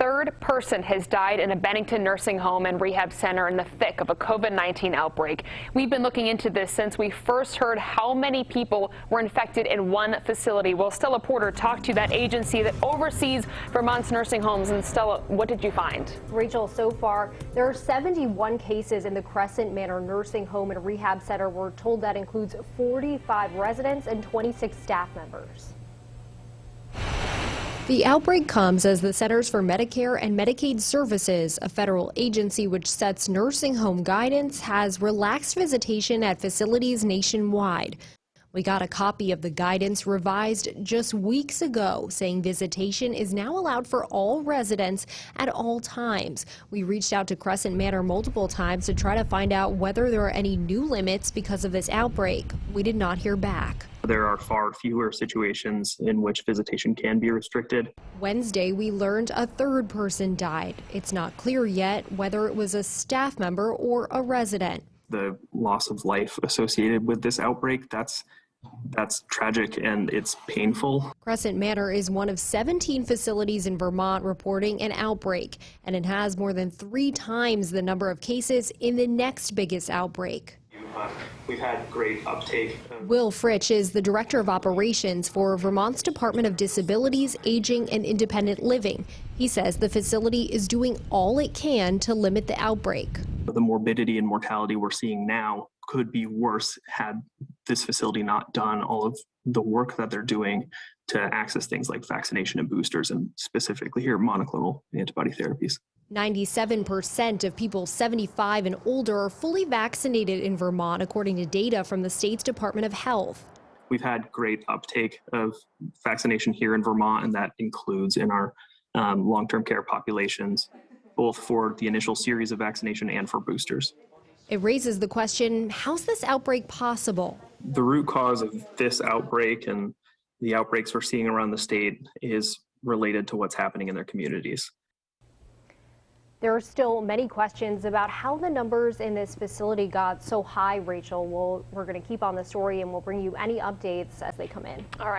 third person has died in a Bennington nursing home and rehab center in the thick of a COVID-19 outbreak. We've been looking into this since we first heard how many people were infected in one facility. Well, Stella Porter talked to that agency that oversees Vermont's nursing homes. And Stella, what did you find? Rachel, so far, there are 71 cases in the Crescent Manor Nursing Home and Rehab Center. We're told that includes 45 residents and 26 staff members. The outbreak comes as the Centers for Medicare and Medicaid Services, a federal agency which sets nursing home guidance, has relaxed visitation at facilities nationwide. We got a copy of the guidance revised just weeks ago, saying visitation is now allowed for all residents at all times. We reached out to Crescent Manor multiple times to try to find out whether there are any new limits because of this outbreak. We did not hear back. There are far fewer situations in which visitation can be restricted. Wednesday, we learned a third person died. It's not clear yet whether it was a staff member or a resident. The loss of life associated with this outbreak, that's tragic and it's painful. Crescent Manor is one of 17 facilities in Vermont reporting an outbreak, and it has more than 3 times the number of cases in the next biggest outbreak. We've had great uptake. Will Fritsch is the Director of Operations for Vermont's Department of Disabilities, Aging, and Independent Living. He says the facility is doing all it can to limit the outbreak. The morbidity and mortality we're seeing now could be worse had this facility not done all of the work that they're doing to access things like vaccination and boosters, and specifically here monoclonal antibody therapies. 97% of people 75 and older are fully vaccinated in Vermont, according to data from the state's Department of Health. We've had great uptake of vaccination here in Vermont, and that includes in our long-term care populations, both for the initial series of vaccination and for boosters. It raises the question, how's this outbreak possible? The root cause of this outbreak and the outbreaks we're seeing around the state is related to what's happening in their communities. There are still many questions about how the numbers in this facility got so high, Rachel. We're going to keep on the story and we'll bring you any updates as they come in. All right.